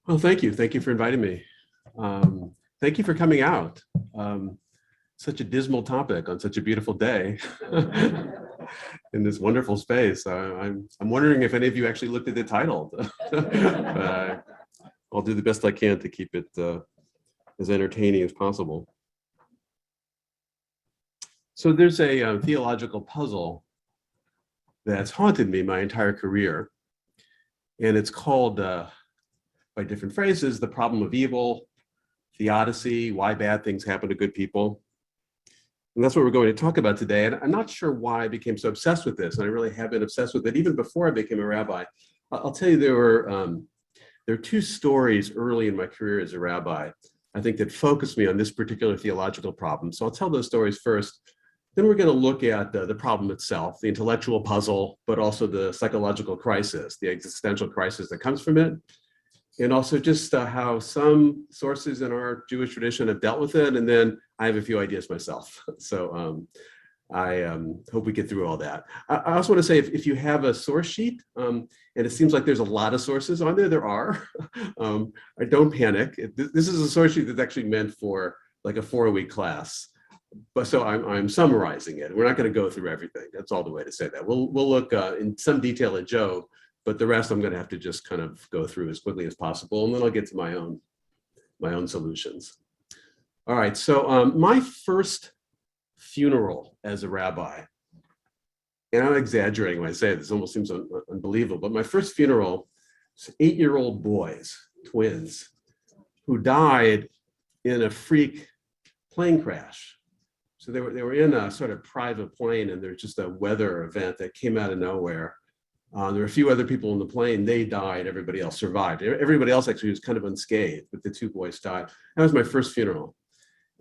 Well, thank you. Thank you for inviting me. Thank you for coming out. Such a dismal topic on such a beautiful day in this wonderful space. I'm wondering if any of you actually looked at the title. I'll do the best I can to keep it as entertaining as possible. So there's a theological puzzle that's haunted me my entire career. And it's called, by different phrases, the problem of evil, theodicy, why bad things happen to good people. And that's what we're going to talk about today. And I'm not sure why I became so obsessed with this. And I really have been obsessed with it even before I became a rabbi. I'll tell you, there are two stories early in my career as a rabbi, I think, that focused me on this particular theological problem. So I'll tell those stories first. Then we're going to look at the problem itself, the intellectual puzzle, but also the psychological crisis, the existential crisis that comes from it. And also just how some sources in our Jewish tradition have dealt with it. And then I have a few ideas myself. So I hope we get through all that. I also want to say, if you have a source sheet, and it seems like there's a lot of sources on there, there are, don't panic. This is a source sheet that's actually meant for like a 4-week class. But so I'm summarizing it. We're not going to go through everything. That's all the way to say that. We'll look in some detail at Job, but the rest I'm going to have to just kind of go through as quickly as possible, and then I'll get to my own solutions. All right. So my first funeral as a rabbi, and I'm exaggerating when I say this, almost seems unbelievable, but my first funeral was 8-year-old boys, twins, who died in a freak plane crash. So they were in a sort of private plane, and there's just a weather event that came out of nowhere. There were a few other people in the plane. They died. Everybody else survived. Everybody else actually was kind of unscathed, but the 2 boys died. That was my first funeral.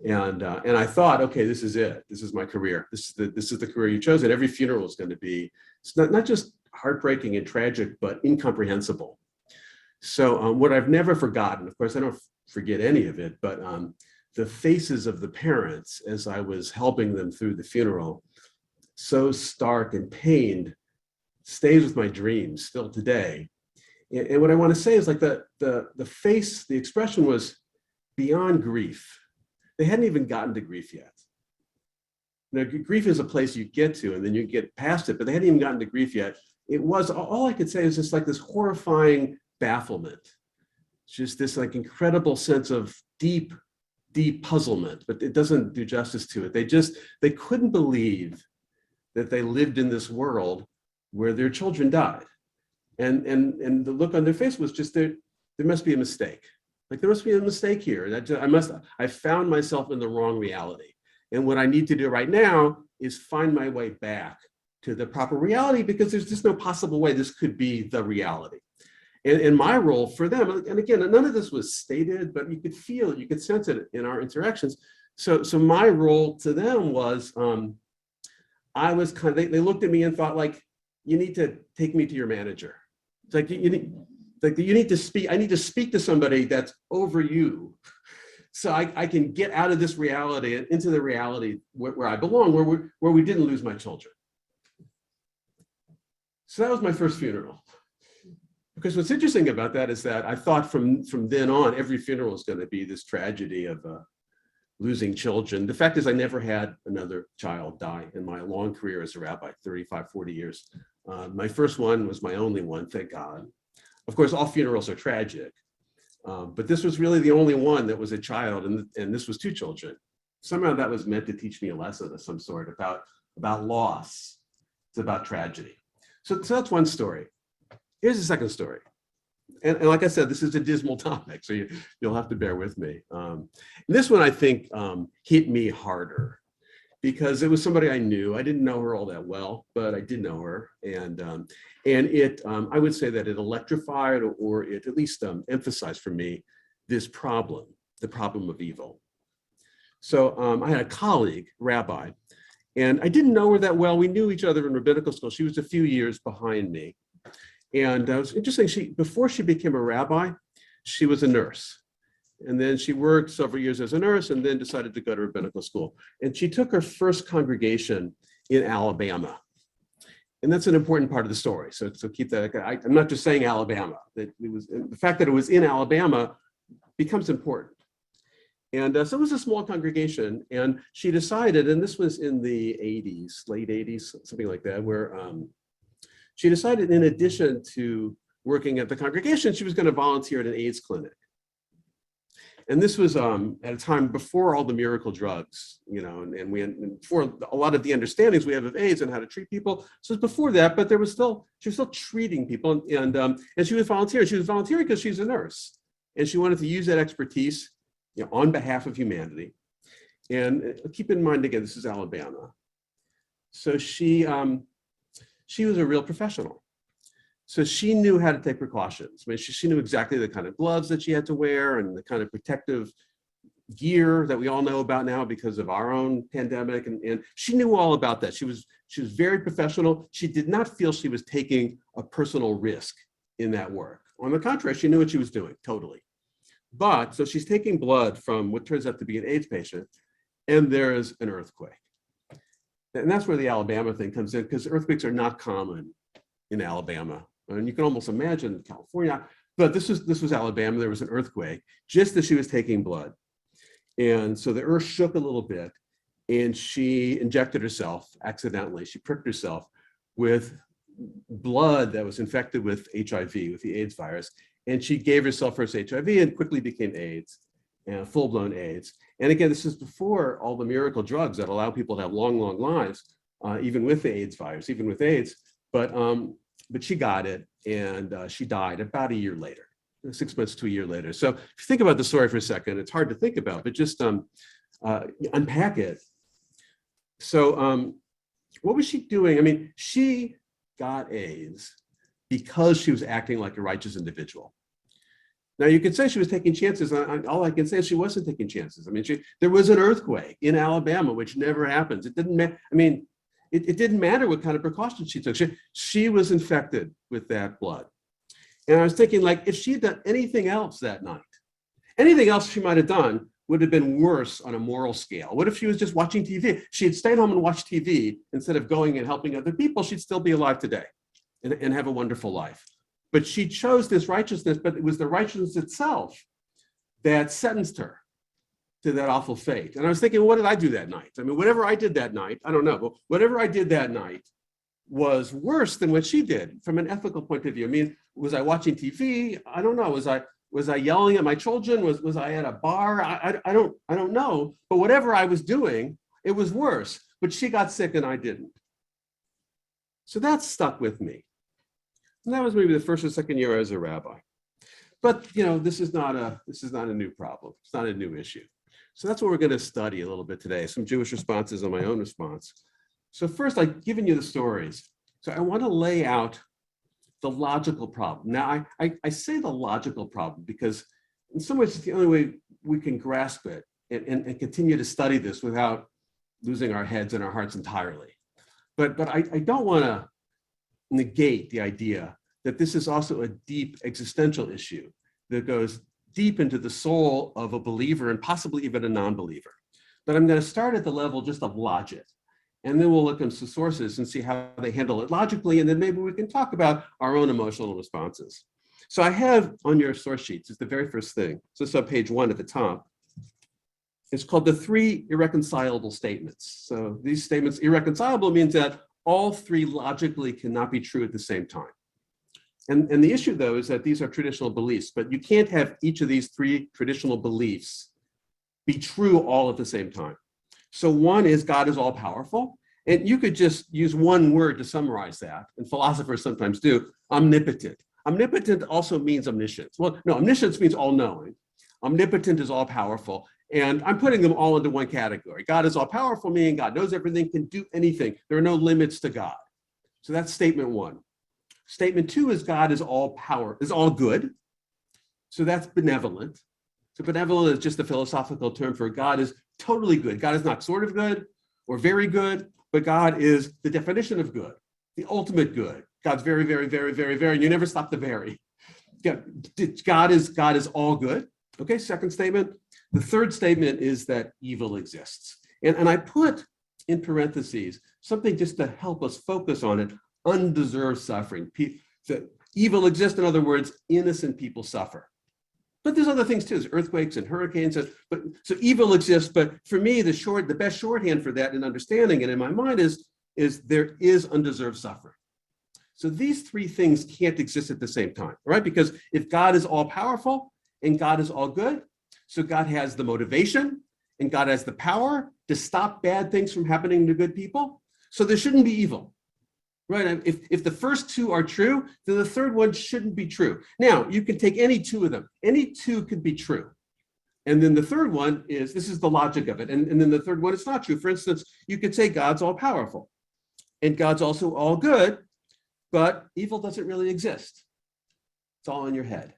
And I thought, okay, this is it. This is my career. This is the career you chose. And every funeral is going to be, it's not just heartbreaking and tragic, but incomprehensible. So what I've never forgotten, of course, I don't forget any of it, but the faces of the parents as I was helping them through the funeral, so stark and pained, stays with my dreams still today. And what I want to say is, like, the face, the expression was beyond grief. They hadn't even gotten to grief yet. Now, grief is a place you get to and then you get past it, but they hadn't even gotten to grief yet. It was, all I could say is just like this horrifying bafflement. Just this like incredible sense of deep puzzlement, but it doesn't do justice to it. They couldn't believe that they lived in this world where their children died. And the look on their face was just, there must be a mistake. Like, there must be a mistake here. I found myself in the wrong reality. And what I need to do right now is find my way back to the proper reality, because there's just no possible way this could be the reality. And my role for them, and again, none of this was stated, but you could feel it, you could sense it in our interactions. So my role to them was, I was kind of, they looked at me and thought, like, you need to take me to your manager. It's like, you need to speak, I need to speak to somebody that's over you, so I can get out of this reality and into the reality where I belong, where we didn't lose my children. So that was my first funeral. Because what's interesting about that is that I thought from then on, every funeral is going to be this tragedy of losing children. The fact is, I never had another child die in my long career as a rabbi, 35, 40 years. My first one was my only one, thank God. Of course, all funerals are tragic, but this was really the only one that was a child, and this was 2 children. Somehow that was meant to teach me a lesson of some sort about loss. It's about tragedy. So that's one story. Here's the second story. And like I said, this is a dismal topic, so you'll have to bear with me. This one, I think, hit me harder because it was somebody I knew. I didn't know her all that well, but I did know her. And it, I would say that it electrified, or it at least emphasized for me this problem, the problem of evil. So I had a colleague, Rabbi, and I didn't know her that well. We knew each other in rabbinical school. She was a few years behind me. And it was interesting, before she became a rabbi, she was a nurse. And then she worked several years as a nurse and then decided to go to rabbinical school. And she took her first congregation in Alabama. And that's an important part of the story. So keep that. I'm not just saying Alabama. That it was the fact that it was in Alabama becomes important. And so it was a small congregation, and she decided, and this was in the 80s, late 80s, something like that, where she decided, in addition to working at the congregation, she was going to volunteer at an AIDS clinic. And this was at a time before all the miracle drugs, and before a lot of the understandings we have of AIDS and how to treat people. So it was before that, but she was still treating people, and she was volunteering. She was volunteering because she's a nurse, and she wanted to use that expertise, on behalf of humanity. And keep in mind, again, this is Alabama. So she was a real professional. So she knew how to take precautions. I mean, she knew exactly the kind of gloves that she had to wear and the kind of protective gear that we all know about now because of our own pandemic. And she knew all about that. She was very professional. She did not feel she was taking a personal risk in that work. On the contrary, she knew what she was doing, totally. But so she's taking blood from what turns out to be an AIDS patient, and there's an earthquake. And that's where the Alabama thing comes in, because earthquakes are not common in Alabama. And you can almost imagine California, but this was Alabama. There was an earthquake just as she was taking blood. And so the earth shook a little bit, and she injected herself accidentally. She pricked herself with blood that was infected with HIV, with the AIDS virus. And she gave herself first HIV and quickly became AIDS, full-blown AIDS. And again, this is before all the miracle drugs that allow people to have long, long lives, even with the AIDS virus, even with AIDS. But she got it, and she died about a year later, 6 months to a year later. So if you think about the story for a second, it's hard to think about, but just unpack it. So what was she doing? I mean, she got AIDS because she was acting like a righteous individual. Now, you could say she was taking chances. All I can say is she wasn't taking chances. I mean, there was an earthquake in Alabama, which never happens. It didn't matter. I mean, it didn't matter what kind of precautions she took. She was infected with that blood. And I was thinking, like, if she'd done anything else that night, anything else she might have done would have been worse on a moral scale. What if she was just watching TV? She had stayed home and watched TV instead of going and helping other people. She'd still be alive today and have a wonderful life. But she chose this righteousness, but it was the righteousness itself that sentenced her to that awful fate. And I was thinking, what did I do that night? I mean, whatever I did that night, I don't know, but whatever I did that night was worse than what she did from an ethical point of view. I mean, was I watching TV? I don't know. Was I yelling at my children? Was I at a bar? I don't know. But whatever I was doing, it was worse. But she got sick and I didn't. So that stuck with me. And that was maybe the first or second year as a rabbi. But this is not a new problem. It's not a new issue. So that's what we're going to study a little bit today, some Jewish responses and my own response. So first, I've given you the stories. So I want to lay out the logical problem. Now, I say the logical problem because in some ways it's the only way we can grasp it and continue to study this without losing our heads and our hearts entirely. But I don't want to negate the idea that this is also a deep existential issue that goes deep into the soul of a believer and possibly even a non-believer. But I'm going to start at the level just of logic, and then we'll look into sources and see how they handle it logically, and then maybe we can talk about our own emotional responses. So I have on your source sheets, it's the very first thing. So it's on page 1 at the top. It's called the 3 irreconcilable statements. So these statements, irreconcilable means that all 3 logically cannot be true at the same time. And the issue, though, is that these are traditional beliefs, but you can't have each of these 3 traditional beliefs be true all at the same time. So one is God is all powerful. And you could just use one word to summarize that. And philosophers sometimes do, omnipotent. Omnipotent also means omniscience. Well, no, omniscience means all knowing. Omnipotent is all powerful. And I'm putting them all into one category. God is all powerful, meaning God knows everything, can do anything. There are no limits to God. So that's statement 1. Statement 2 is God is all power, is all good. So that's benevolent. So benevolent is just a philosophical term for God is totally good. God is not sort of good or very good, but God is the definition of good, the ultimate good. God's very, very, very, very, very, and you never stop the very. God is all good. Okay, second statement. The third statement is that evil exists. And I put in parentheses something just to help us focus on it. undeserved suffering. So evil exists, in other words, innocent people suffer. But there's other things too, there's earthquakes and hurricanes. So evil exists, but for me, the best shorthand for that in understanding it in my mind is there is undeserved suffering. So these three things can't exist at the same time, right? Because if God is all powerful and God is all good, so God has the motivation and God has the power to stop bad things from happening to good people. So there shouldn't be evil, right? If the first two are true, then the third one shouldn't be true. Now, you can take any two of them. Any two could be true. And then the third one is, this is the logic of it. And then the third one, it's not true. For instance, you could say God's all powerful and God's also all good, but evil doesn't really exist. It's all in your head.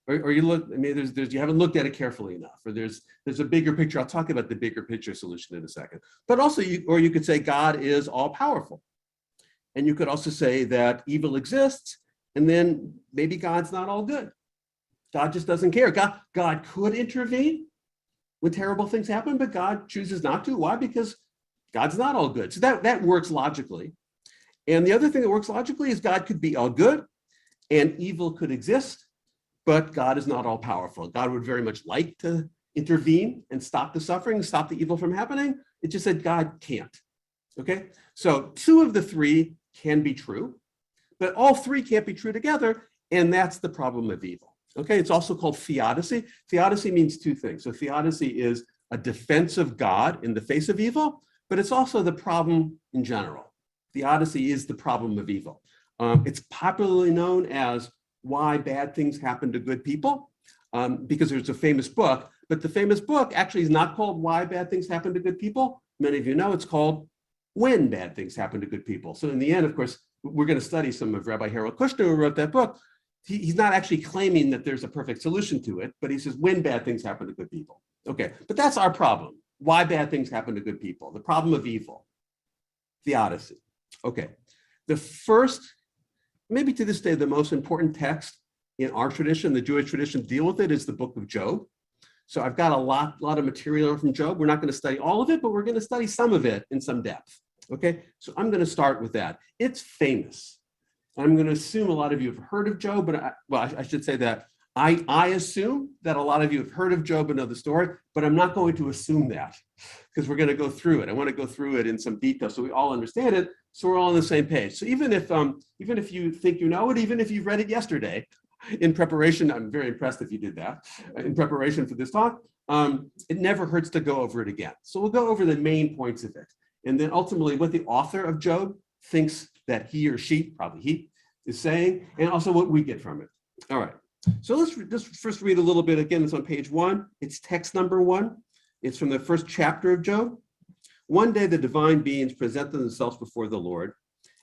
Or you look, I mean, you haven't looked at it carefully enough, or there's a bigger picture. I'll talk about the bigger picture solution in a second. But also, you could say God is all powerful. And you could also say that evil exists, and then maybe God's not all good. God just doesn't care. God could intervene when terrible things happen, but God chooses not to. Why? Because God's not all good. So that works logically. And the other thing that works logically is God could be all good and evil could exist, but God is not all powerful. God would very much like to intervene and stop the suffering, stop the evil from happening. It's just that God can't. Okay? So two of the three can be true, but all three can't be true together, and that's the problem of evil. Okay? It's also called theodicy. Theodicy means two things. So theodicy is a defense of God in the face of evil, but it's also the problem in general. Theodicy is the problem of evil. It's popularly known as why bad things happen to good people, because there's a famous book, but the famous book actually is not called Why Bad Things Happen to Good People. Many of you know it's called When Bad Things Happen to Good People. So in the end, of course, we're going to study some of Rabbi Harold Kushner, who wrote that book. He's not actually claiming that there's a perfect solution to it, but he says when bad things happen to good people. Okay, but that's our problem. Why bad things happen to good people, the problem of evil, theodicy. Okay, the first, maybe to this day, the most important text in our tradition, the Jewish tradition, deal with it is the book of Job. So I've got a lot of material from Job. We're not going to study all of it, but we're going to study some of it in some depth. Okay, so I'm going to start with that. It's famous. I'm going to assume a lot of you have heard of Job, but I should say that I assume that a lot of you have heard of Job and know the story, but I'm not going to assume that because we're going to go through it. I want to go through it in some detail so we all understand it, so we're all on the same page. So even if you think you know it, even if you've read it yesterday in preparation, I'm very impressed if you did that in preparation for this talk. It never hurts to go over it again. So we'll go over the main points of it, and then ultimately what the author of Job thinks that he or she, probably he, is saying, and also what we get from it. All right. So let's just first read a little bit. Again, it's on page 1. It's text number 1. It's from the first chapter of Job. One day the divine beings presented themselves before the Lord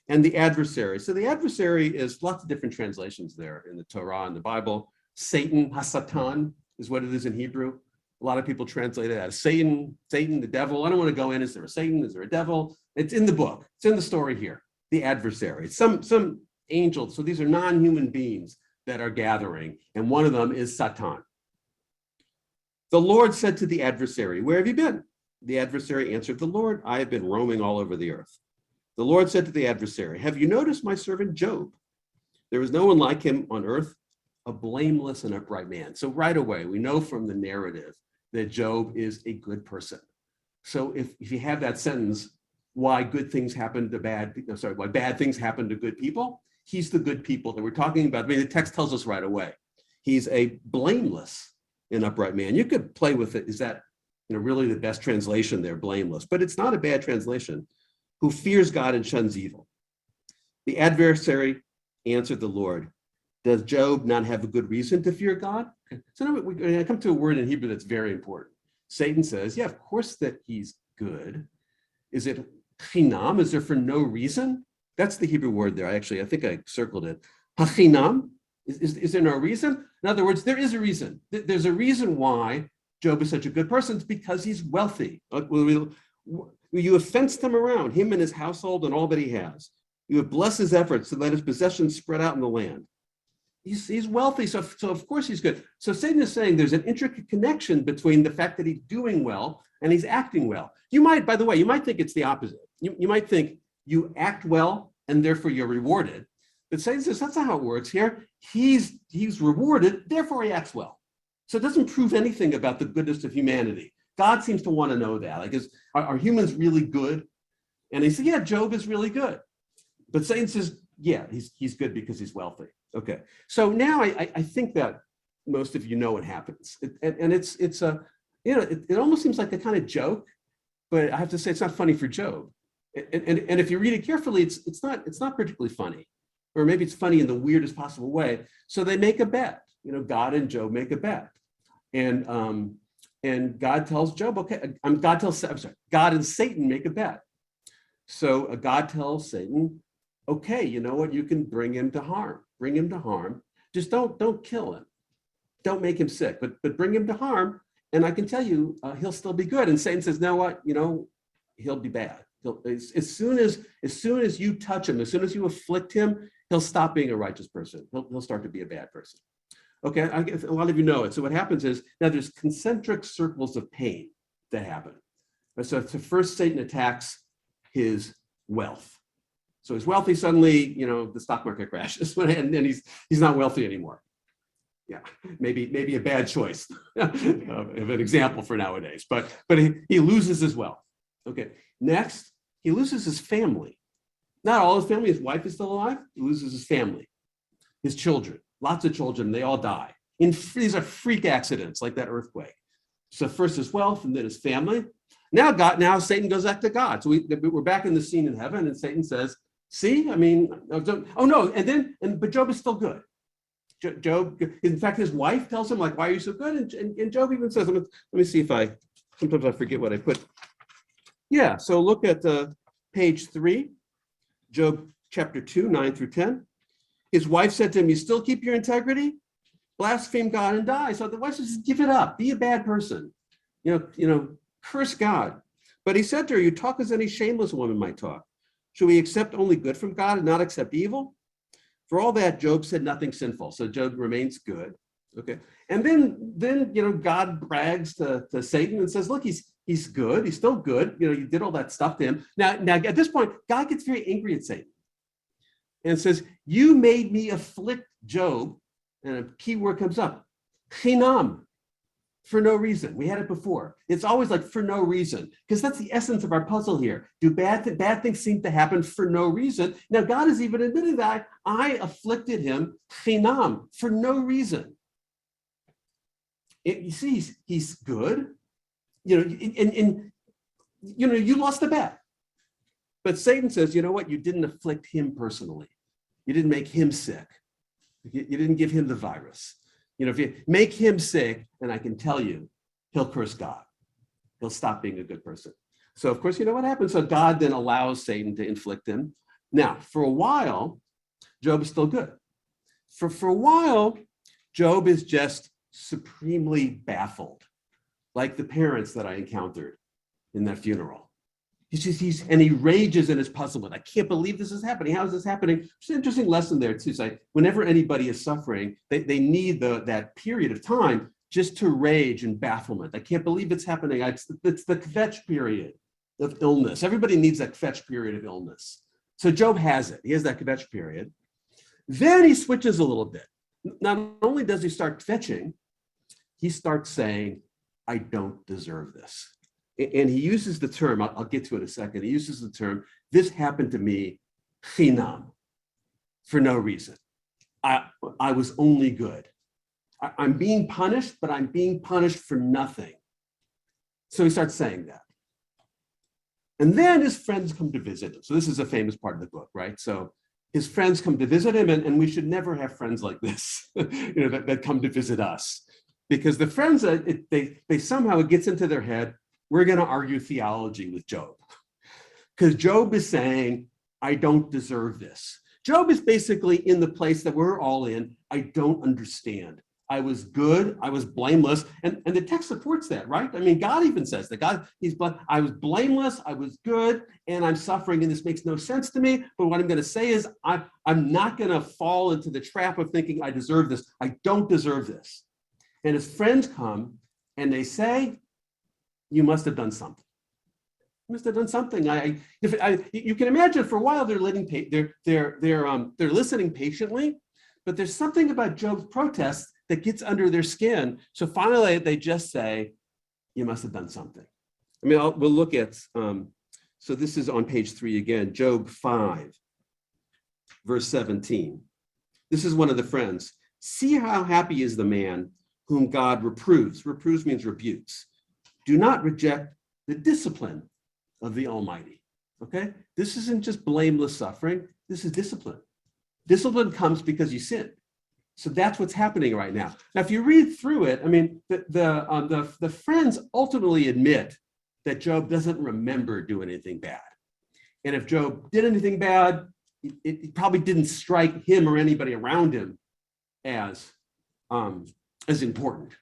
and the adversary. So the adversary is lots of different translations there in the Torah and the Bible. Satan, Hasatan, is what it is in Hebrew. A lot of people translate it as Satan, the devil. I don't want to go in. Is there a Satan? Is there a devil? It's in the book. It's in the story here. The adversary. Some angels. So these are non-human beings that are gathering, and one of them is Satan. The Lord said to the adversary, "Where have you been?" The adversary answered the Lord, "I have been roaming all over the earth." The Lord said to the adversary, "Have you noticed my servant Job? There is no one like him on earth, a blameless and upright man." So right away, we know from the narrative that Job is a good person. So if you have that sentence, why bad things happen to good people, he's the good people that we're talking about. I mean, the text tells us right away. He's a blameless and upright man. You could play with it. Is that really the best translation there, blameless? But it's not a bad translation. Who fears God and shuns evil. The adversary answered the Lord, "Does Job not have a good reason to fear God?" So now I come to a word in Hebrew that's very important. Satan says, yeah, of course that he's good. Is it chinam? Is there for no reason? That's the Hebrew word there. I think I circled it. Hachinam? Is there no reason? In other words, there is a reason. There's a reason why Job is such a good person. It's because he's wealthy. You have fenced him around, him and his household and all that he has. You have blessed his efforts to let his possessions spread out in the land. He's wealthy, so of course he's good. So Satan is saying there's an intricate connection between the fact that he's doing well and he's acting well. By the way, you might think it's the opposite. You might think you act well and therefore you're rewarded. But Satan says that's not how it works here. He's rewarded, therefore he acts well. So it doesn't prove anything about the goodness of humanity. God seems to want to know that. Like, are humans really good? And he said, yeah, Job is really good. But Satan says, yeah, he's good because he's wealthy. Okay. So now I think that most of you know what happens. It's a, it almost seems like a kind of joke, but I have to say it's not funny for Job. And if you read it carefully, it's not particularly funny, or maybe it's funny in the weirdest possible way. So they make a bet. God and Job make a bet, and God tells Job, okay, God and Satan make a bet. So God tells Satan, okay, you know what? You can bring him to harm. Just don't kill him. Don't make him sick, but bring him to harm. And I can tell you, he'll still be good. And Satan says, no, what? He'll be bad. As soon as you touch him, as soon as you afflict him, he'll stop being a righteous person. He'll start to be a bad person. Okay, I guess a lot of you know it. So what happens is, now there's concentric circles of pain that happen. So first Satan attacks his wealth. So he's wealthy, suddenly, the stock market crashes, and then he's not wealthy anymore. Yeah, maybe a bad choice of an example for nowadays, but he loses his wealth. Okay, next, he loses his family. Not all his family, his wife is still alive. He loses his family, his children, lots of children, they all die. These are freak accidents like that earthquake. So first his wealth and then his family. Now Satan goes back to God. So we're back in the scene in heaven, and Satan says, see, but Job is still good. Job, in fact, his wife tells him, like, why are you so good? And Job even says, let me see sometimes I forget what I put. Yeah, so look at page 3, Job chapter 2, 9 through 10. His wife said to him, you still keep your integrity? Blaspheme God and die. So the wife says, give it up, be a bad person. Curse God. But he said to her, you talk as any shameless woman might talk. Should we accept only good from God and not accept evil? For all that, Job said nothing sinful. So Job remains good. Okay. And then God brags to Satan and says, look, he's good. He's still good. You did all that stuff to him. Now at this point, God gets very angry at Satan and says, you made me afflict Job. And a key word comes up, chinam, for no reason. We had it before. It's always like for no reason, because that's the essence of our puzzle here. Do bad things seem to happen for no reason? Now, God is even admitting that I afflicted him chinam, for no reason. You see, he's good. You lost the bet. But Satan says, you know what? You didn't afflict him personally. You didn't make him sick. You didn't give him the virus. If you make him sick, and I can tell you, he'll curse God. He'll stop being a good person. So of course, you know what happens? So God then allows Satan to inflict him. Now, for a while, Job is still good. For a while, Job is just supremely baffled, like the parents that I encountered in that funeral. He rages in his puzzlement. I can't believe this is happening. How is this happening? There's an interesting lesson there too. So whenever anybody is suffering, they need that period of time just to rage and bafflement. I can't believe it's happening. It's the kvetch period of illness. Everybody needs that kvetch period of illness. So Job has it. He has that kvetch period. Then he switches a little bit. Not only does he start kvetching, he starts saying, I don't deserve this. And he uses the term, I'll get to it in a second, he uses the term, this happened to me chinam, for no reason. I was only good. I'm being punished, but I'm being punished for nothing. So he starts saying that. And then his friends come to visit him. So this is a famous part of the book, right? So his friends come to visit him, and we should never have friends like this, that come to visit us. Because the friends, they somehow, it gets into their head, we're going to argue theology with Job. Because Job is saying, I don't deserve this. Job is basically in the place that we're all in. I don't understand. I was good. I was blameless. And the text supports that, right? I mean, God even says that. I was blameless. I was good. And I'm suffering. And this makes no sense to me. But what I'm going to say is I'm not going to fall into the trap of thinking I deserve this. I don't deserve this. And his friends come and they say, you must have done something. must have done something. You can imagine for a while they're listening patiently, but there's something about Job's protest that gets under their skin. So finally, they just say, "You must have done something." I mean, we'll look at. So this is on page 3 again, Job 5, verse 17. This is one of the friends. "See how happy is the man whom God reproves." Reproves means rebukes. "Do not reject the discipline of the Almighty." Okay? This isn't just blameless suffering. This is discipline. Discipline comes because you sin. So that's what's happening right now. Now, if you read through it, I mean, the friends ultimately admit that Job doesn't remember doing anything bad. And if Job did anything bad, it probably didn't strike him or anybody around him as important.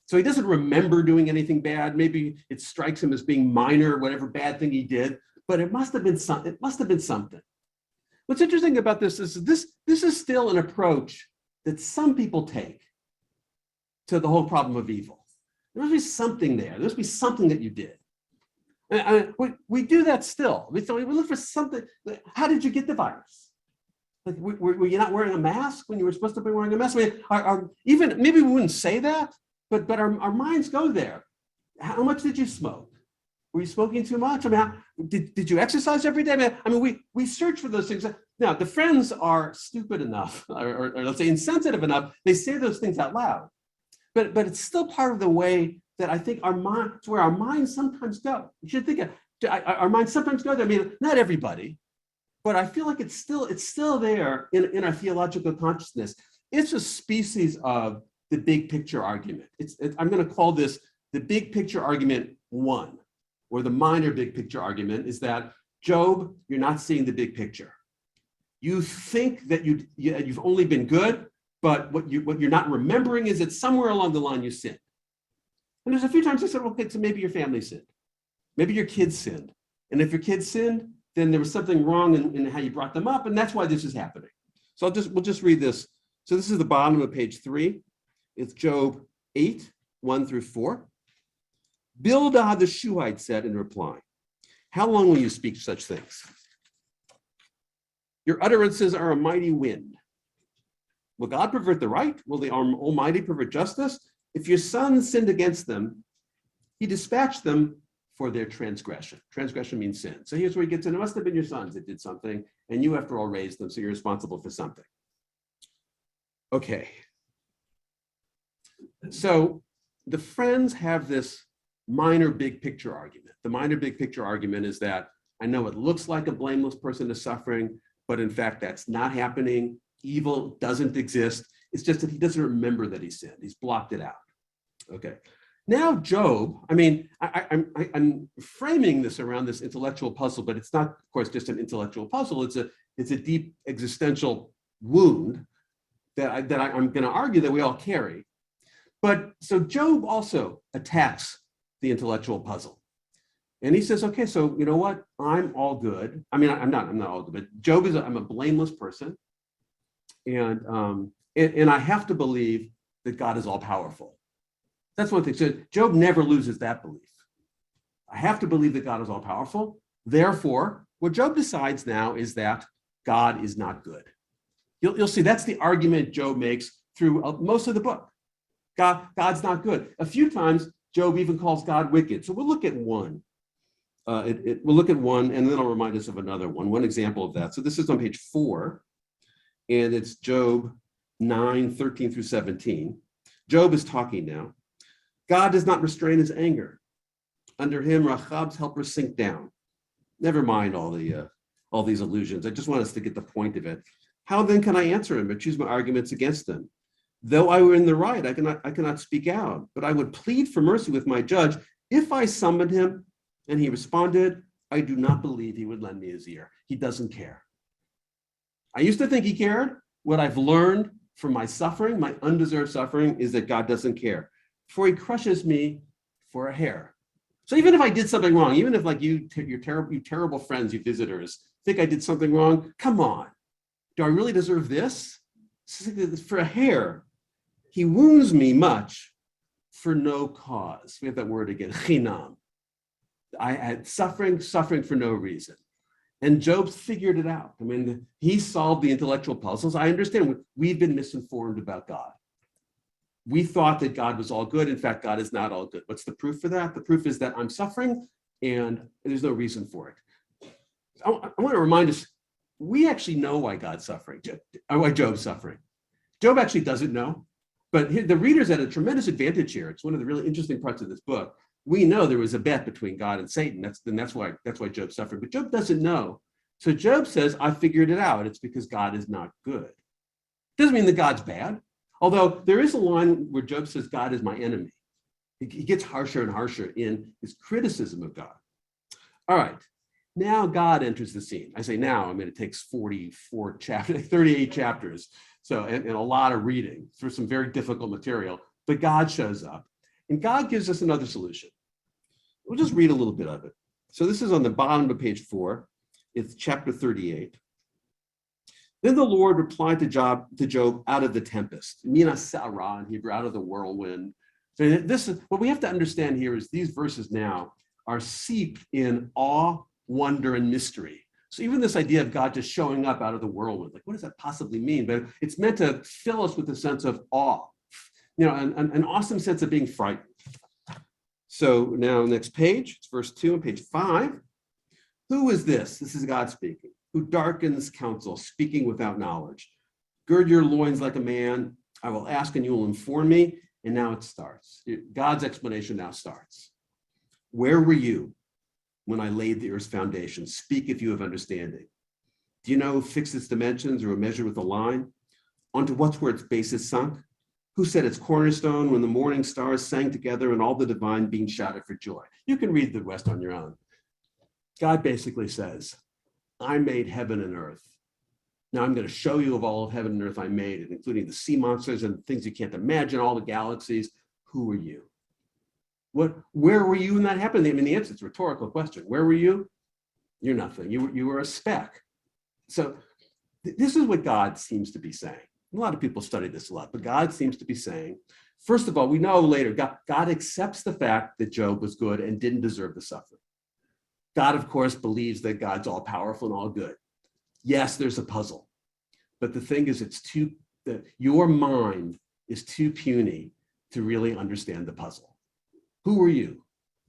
So he doesn't remember doing anything bad. Maybe it strikes him as being minor, whatever bad thing he did, but it must have been something. It must have been something. What's interesting about this is this is still an approach that some people take to the whole problem of evil. There must be something there. There must be something that you did. We do that still. We look for something. How did you get the virus? Like, were you not wearing a mask when you were supposed to be wearing a mask? I mean, even maybe we wouldn't say that, but our minds go there. How much did you smoke? Were you smoking too much? I mean, did you exercise every day? I mean, we search for those things. Now, the friends are stupid enough, or let's say insensitive enough. They say those things out loud. But it's still part of the way that I think it's where our minds sometimes go. You should think our minds sometimes go there. I mean, not everybody, but I feel like it's still there in our theological consciousness. It's a species of the big picture argument. I'm going to call this the big picture argument 1, or the minor big picture argument is that, Job, you're not seeing the big picture. You think that you've only been good, but what you're not remembering is that somewhere along the line you sinned. And there's a few times I said, okay, so maybe your family sinned. Maybe your kids sinned. And if your kids sinned, then there was something wrong in how you brought them up, and that's why this is happening. So we'll just read this. So this is the bottom of page 3. It's Job 8, 1 through 4. Bildad the Shuhite said in reply, "How long will you speak such things? Your utterances are a mighty wind. Will God pervert the right? Will the Almighty pervert justice? If your sons sinned against them, he dispatched them for their transgression." Transgression means sin. So here's where he gets in. It must have been your sons that did something, and you, after all, raised them, so you're responsible for something. Okay. So the friends have this minor big picture argument. The minor big picture argument is that I know it looks like a blameless person is suffering, but in fact, that's not happening. Evil doesn't exist. It's just that he doesn't remember that he sinned. He's blocked it out. Okay. Now, Job, I mean, I'm framing this around this intellectual puzzle, but it's not, of course, just an intellectual puzzle. It's a deep existential wound that I'm going to argue that we all carry. But so Job also attacks the intellectual puzzle. And he says, okay, so you know what? I'm all good. I mean, I'm not all good, but Job I'm a blameless person. And I have to believe that God is all powerful. That's one thing. So Job never loses that belief. I have to believe that God is all powerful. Therefore, what Job decides now is that God is not good. You'll see that's the argument Job makes through most of the book. God's not good. A few times, Job even calls God wicked. So we'll look at one. We'll look at one, and then I'll remind us of another one. One example of that. So this is on page 4, and it's Job 9, 13 through 17. Job is talking now. God does not restrain his anger. Under him, Rahab's helpers sink down. Never mind all these allusions. I just want us to get the point of it. How then can I answer him or choose my arguments against him? Though I were in the right, I cannot speak out, but I would plead for mercy with my judge. If I summoned him and he responded, I do not believe he would lend me his ear. He doesn't care. I used to think he cared. What I've learned from my suffering, my undeserved suffering, is that God doesn't care. For he crushes me for a hair. So even if I did something wrong, even if like you terrible friends, you visitors, think I did something wrong, come on. Do I really deserve this? For a hair. He wounds me much for no cause. We have that word again, chinam. I had suffering for no reason. And Job figured it out. I mean, he solved the intellectual puzzles. I understand we've been misinformed about God. We thought that God was all good. In fact, God is not all good. What's the proof for that? The proof is that I'm suffering and there's no reason for it. I want to remind us, we actually know why God's suffering, why Job's suffering. Job actually doesn't know, but the reader's at a tremendous advantage here. It's one of the really interesting parts of this book. We know there was a bet between God and Satan. That's why Job suffered, but Job doesn't know. So Job says, I figured it out. It's because God is not good. Doesn't mean that God's bad. Although there is a line where Job says, God is my enemy. He gets harsher and harsher in his criticism of God. All right, now God enters the scene. I say now, I mean, it takes 38 chapters. So, and a lot of reading through some very difficult material, but God shows up and God gives us another solution. We'll just read a little bit of it. So this is on the bottom of page 4. It's chapter 38. Then the Lord replied to Job out of the tempest, mina sarah in Hebrew, out of the whirlwind. So this is what we have to understand here is these verses now are seeped in awe, wonder, and mystery. So even this idea of God just showing up out of the whirlwind, like what does that possibly mean? But it's meant to fill us with a sense of awe, an awesome sense of being frightened. So now next page, it's verse 2 and page 5. Who is this? This is God speaking. Who darkens counsel, speaking without knowledge. Gird your loins like a man. I will ask and you will inform me. And now it starts. God's explanation now starts. Where were you when I laid the earth's foundation? Speak if you have understanding. Do you know who fixed its dimensions or measured with a line? Onto what were its bases sunk? Who set its cornerstone when the morning stars sang together and all the divine beings shouted for joy? You can read the rest on your own. God basically says, I made heaven and earth. Now I'm going to show you of all of heaven and earth I made, including the sea monsters and things you can't imagine, all the galaxies. Who are you? Where were you when that happened? I mean, the answer is a rhetorical question. Where were you? You're nothing. You were a speck. So this is what God seems to be saying. A lot of people study this a lot, but God seems to be saying, first of all, we know later, God accepts the fact that Job was good and didn't deserve the suffering. God, of course, believes that God's all powerful and all good. Yes, there's a puzzle, but the thing is, your mind is too puny to really understand the puzzle. Who are you?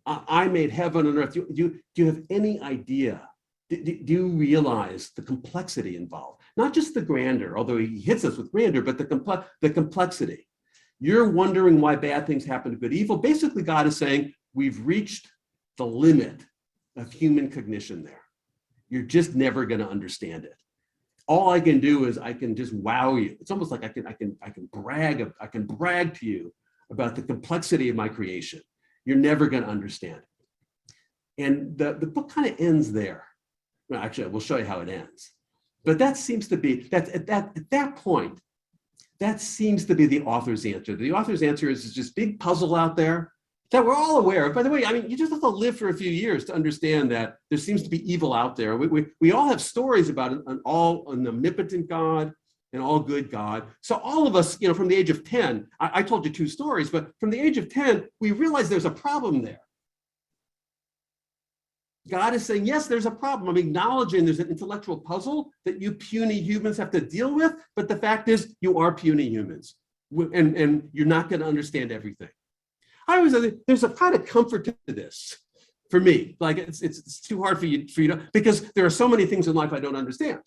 I made heaven and earth. Do you have any idea? Do you realize the complexity involved? Not just the grandeur, although he hits us with grandeur, but the complexity. You're wondering why bad things happen to good evil. Basically, God is saying, we've reached the limit of human cognition there. You're just never going to understand it. All I can do is I can just wow you. It's almost like I can brag to you about the complexity of my creation. You're never going to understand it. And the book kind of ends there. Well, actually, we'll show you how it ends. But that seems to be at that point. That seems to be the author's answer. The author's answer is this big puzzle out there that we're all aware of. By the way, I mean, you just have to live for a few years to understand that there seems to be evil out there. We all have stories about an omnipotent God, an all good God. So all of us, from the age of 10, I told you 2 stories, but from the age of 10, we realize there's a problem there. God is saying, yes, there's a problem. I'm acknowledging there's an intellectual puzzle that you puny humans have to deal with, but the fact is you are puny humans and you're not going to understand everything. There's a kind of comfort to this for me. Like it's too hard for you to, because there are so many things in life I don't understand.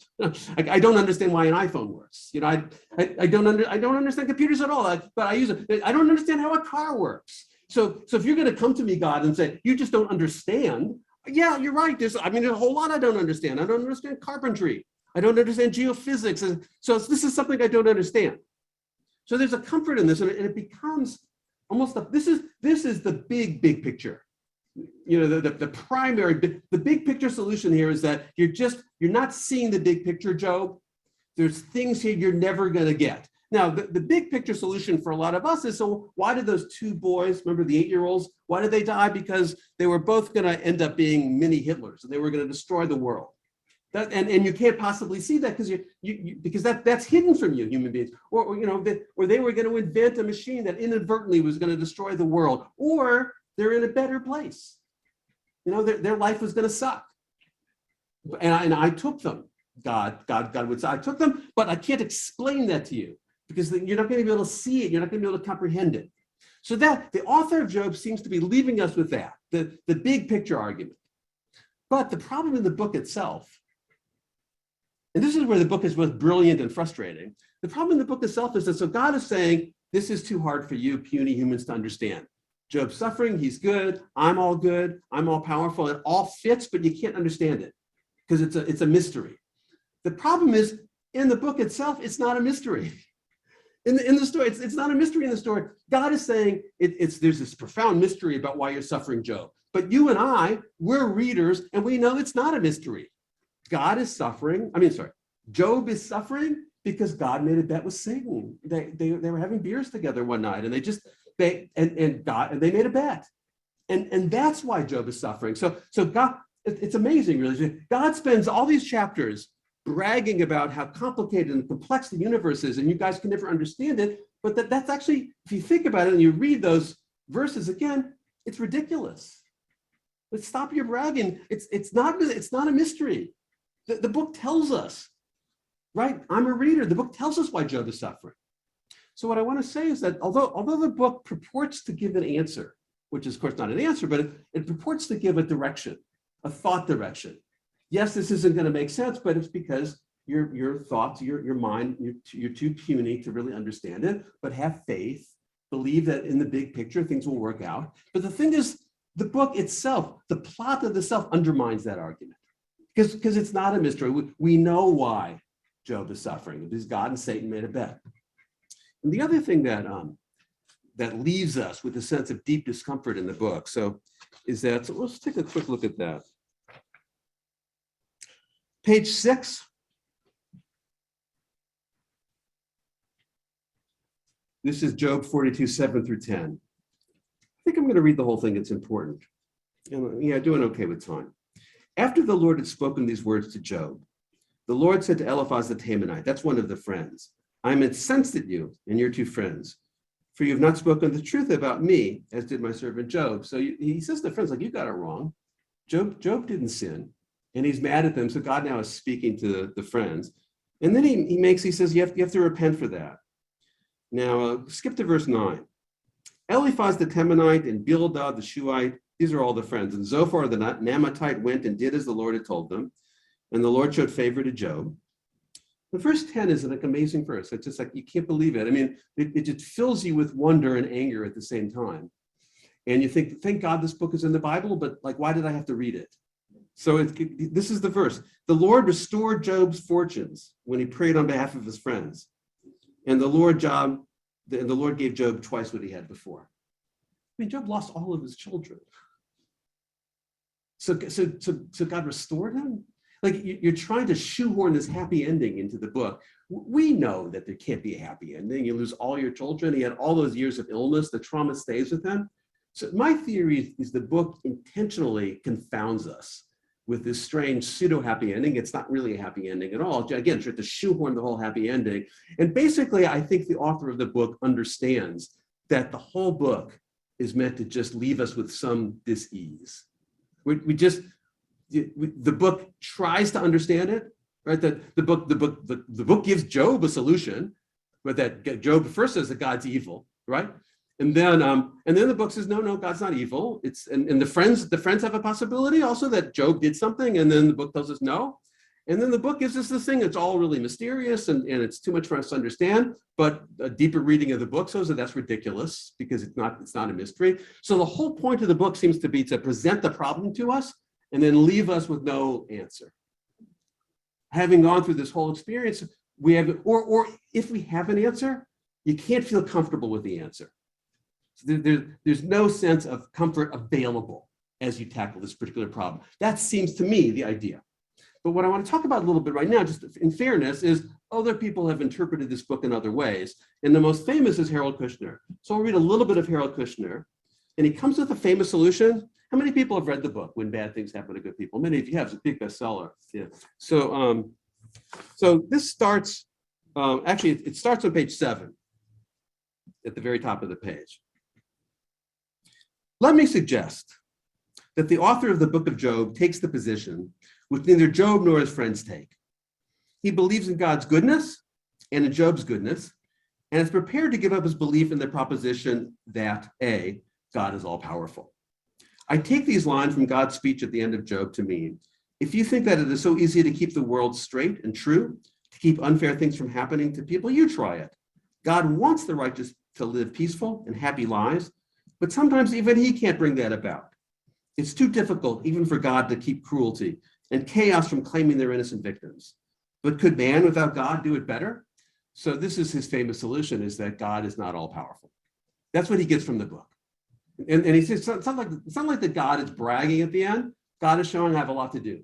I don't understand why an iPhone works. I don't understand computers at all, but I use it. I don't understand how a car works. So if you're going to come to me, God, and say, you just don't understand, yeah, you're right. There's a whole lot I don't understand. I don't understand carpentry. I don't understand geophysics. And so this is something I don't understand. So there's a comfort in this, and it becomes almost this is the big picture. The primary, the big picture solution here is that you're not seeing the big picture, Job. There's things here you're never going to get. Now, the big picture solution for a lot of us is, so why did those 2 boys, remember the 8-year-olds, why did they die? Because they were both going to end up being mini Hitlers, and they were going to destroy the world. And you can't possibly see that because that's hidden from you, human beings. Or they were going to invent a machine that inadvertently was going to destroy the world, or they're in a better place. their life was going to suck. And I took them. God would say, I took them, but I can't explain that to you because you're not going to be able to see it. You're not going to be able to comprehend it. So that the author of Job seems to be leaving us with that, the big picture argument. But the problem in the book itself, and this is where the book is both brilliant and frustrating. The problem in the book itself is that so God is saying, this is too hard for you puny humans to understand. Job's suffering, he's good, I'm all powerful, it all fits, but you can't understand it because it's a mystery. The problem is in the book itself, it's not a mystery. In the story, it's not a mystery in the story. God is saying there's this profound mystery about why you're suffering, Job. But you and we're readers, and we know it's not a mystery. Job is suffering because God made a bet with Satan. They were having beers together one night, and they made a bet. And that's why Job is suffering. So God, it's amazing, really. God spends all these chapters bragging about how complicated and complex the universe is, and you guys can never understand it. But that's actually, if you think about it and you read those verses again, it's ridiculous. But stop your bragging. It's not a mystery. The book tells us, right? I'm a reader. The book tells us why Job is suffering. So what I want to say is that although the book purports to give an answer, which is of course not an answer, but it purports to give a direction, a thought direction. Yes, this isn't going to make sense, but it's because your thoughts, your mind, you're too puny to really understand it, but have faith, believe that in the big picture, things will work out. But the thing is, the book itself, the plot of the self undermines that argument because it's not a mystery. We know why Job is suffering because God and Satan made a bet. And the other thing that leaves us with a sense of deep discomfort in the book, so let's take a quick look at that. Page 6. This is Job 42, 7 through 10. I think I'm going to read the whole thing. It's important. Doing okay with time. After the Lord had spoken these words to Job, the Lord said to Eliphaz the Temanite, that's one of the friends, I'm incensed at you and your two friends, for you have not spoken the truth about me, as did my servant Job. So he says to friends, like, you got it wrong. Job didn't sin. And he's mad at them. So God now is speaking to the friends. And then he says, you have to repent for that. Now, skip to verse 9. Eliphaz the Temanite and Bildad the Shuhite, these are all the friends. And Zophar the Naamathite went and did as the Lord had told them. And the Lord showed favor to Job. The verse 10 is an amazing verse. It's just like, you can't believe it. I mean, it just fills you with wonder and anger at the same time. And you think, thank God this book is in the Bible, but like, why did I have to read it? So this is the verse. The Lord restored Job's fortunes when he prayed on behalf of his friends. And the Lord gave Job twice what he had before. I mean, Job lost all of his children. So God restored him? Like, you're trying to shoehorn this happy ending into the book. We know that there can't be a happy ending. You lose all your children. He had all those years of illness. The trauma stays with him. So my theory is the book intentionally confounds us with this strange pseudo-happy ending. It's not really a happy ending at all. Again, trying to shoehorn the whole happy ending. And basically, I think the author of the book understands that the whole book is meant to just leave us with some dis-ease. The book tries to understand it, right? That the book gives Job a solution, but that Job first says that God's evil, right? And then the book says, no, God's not evil. And the friends have a possibility also that Job did something, and then the book tells us no. And then the book gives us this thing that's all really mysterious and it's too much for us to understand. But a deeper reading of the book shows that that's ridiculous because it's not a mystery. So the whole point of the book seems to be to present the problem to us and then leave us with no answer. Having gone through this whole experience, we have, or if we have an answer, you can't feel comfortable with the answer. So there's no sense of comfort available as you tackle this particular problem. That seems to me the idea. But what I want to talk about a little bit right now, just in fairness, is other people have interpreted this book in other ways. And the most famous is Harold Kushner. So I'll read a little bit of Harold Kushner. And he comes with a famous solution. How many people have read the book, When Bad Things Happen to Good People? Many of you have. It's a big bestseller. Yeah. So this starts, it starts on page 7 at the very top of the page. Let me suggest that the author of the book of Job takes the position which neither Job nor his friends take. He believes in God's goodness and in Job's goodness, and is prepared to give up his belief in the proposition that A, God is all powerful. I take these lines from God's speech at the end of Job to mean, if you think that it is so easy to keep the world straight and true, to keep unfair things from happening to people, you try it. God wants the righteous to live peaceful and happy lives, but sometimes even he can't bring that about. It's too difficult even for God to keep cruelty and chaos from claiming their innocent victims. But could man without God do it better? So this is his famous solution, is that God is not all powerful. That's what he gets from the book. And he says, it's not like that God is bragging at the end. God is showing I have a lot to do.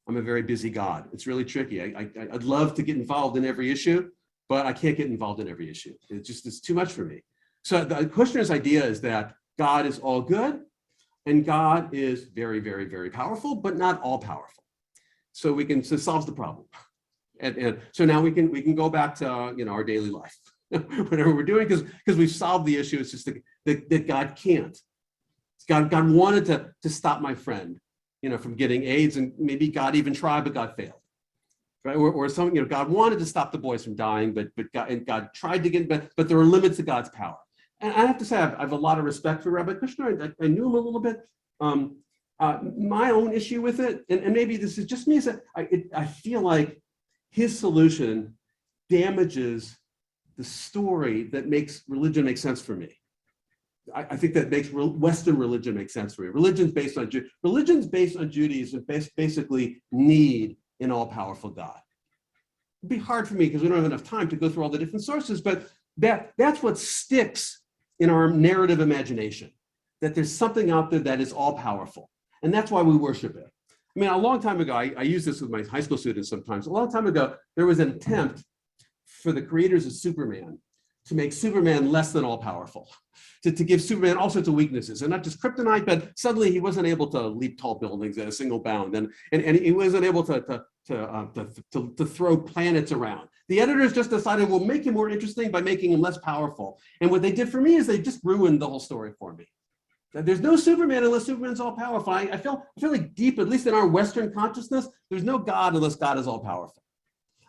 I'm a very busy God. It's really tricky. I'd love to get involved in every issue, but I can't get involved in every issue. It's too much for me. So the Kushner's idea is that God is all good and God is very, very, very powerful, but not all powerful. So so it solves the problem. And so now we can go back to our daily life, whatever we're doing, because we've solved the issue. It's just that God can't. God wanted to stop my friend, from getting AIDS, and maybe God even tried, but God failed. Right? Or something, God wanted to stop the boys from dying, but God tried to get, but there are limits to God's power. And I have to say, I have a lot of respect for Rabbi Kushner. I knew him a little bit. My own issue with it, and maybe this is just me, is that I feel like his solution damages the story that makes religion make sense for me. I think that makes Western religion make sense for me. Religion's based on Judaism, basically need an all-powerful God. It'd be hard for me because we don't have enough time to go through all the different sources, but that's what sticks in our narrative imagination, that there's something out there that is all-powerful. And that's why we worship it. I mean, a long time ago, I use this with my high school students sometimes. A long time ago, there was an attempt for the creators of Superman to make Superman less than all-powerful, to give Superman all sorts of weaknesses, and not just kryptonite, but suddenly he wasn't able to leap tall buildings at a single bound, and he wasn't able to throw planets around. The editors just decided, we'll make him more interesting by making him less powerful. And what they did for me is they just ruined the whole story for me. There's no Superman unless Superman's all powerful. I feel like deep, at least in our Western consciousness, there's no God unless God is all powerful.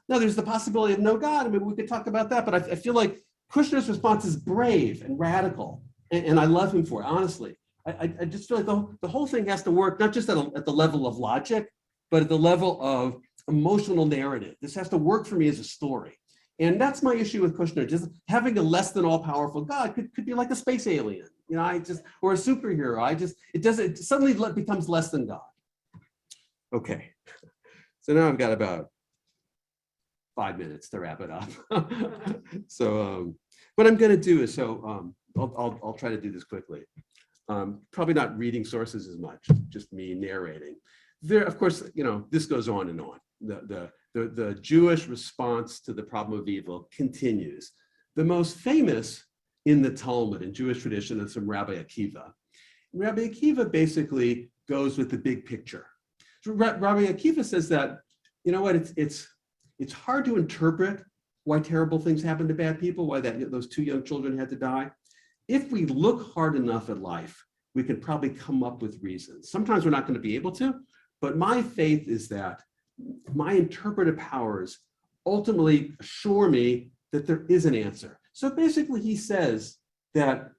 Now, there's the possibility of no God. I mean, we could talk about that, but I feel like Kushner's response is brave and radical, and I love him for it, honestly. I just feel like the whole thing has to work, not just at the level of logic, but at the level of emotional narrative. This has to work for me as a story. And that's my issue with Kushner. Just having a less than all powerful God could be like a space alien, or a superhero. It suddenly becomes less than God. Okay, so now I've got about 5 minutes to wrap it up. So what I'm going to do is, I'll try to do this quickly. Probably not reading sources as much, just me narrating. There, of course, this goes on and on. The Jewish response to the problem of evil continues. The most famous in the Talmud, in Jewish tradition, is from Rabbi Akiva. Rabbi Akiva basically goes with the big picture. Rabbi Akiva says that, it's hard to interpret why terrible things happen to bad people, why those 2 young children had to die. If we look hard enough at life, we could probably come up with reasons. Sometimes we're not going to be able to, but my faith is that my interpretive powers ultimately assure me that there is an answer. So basically he says that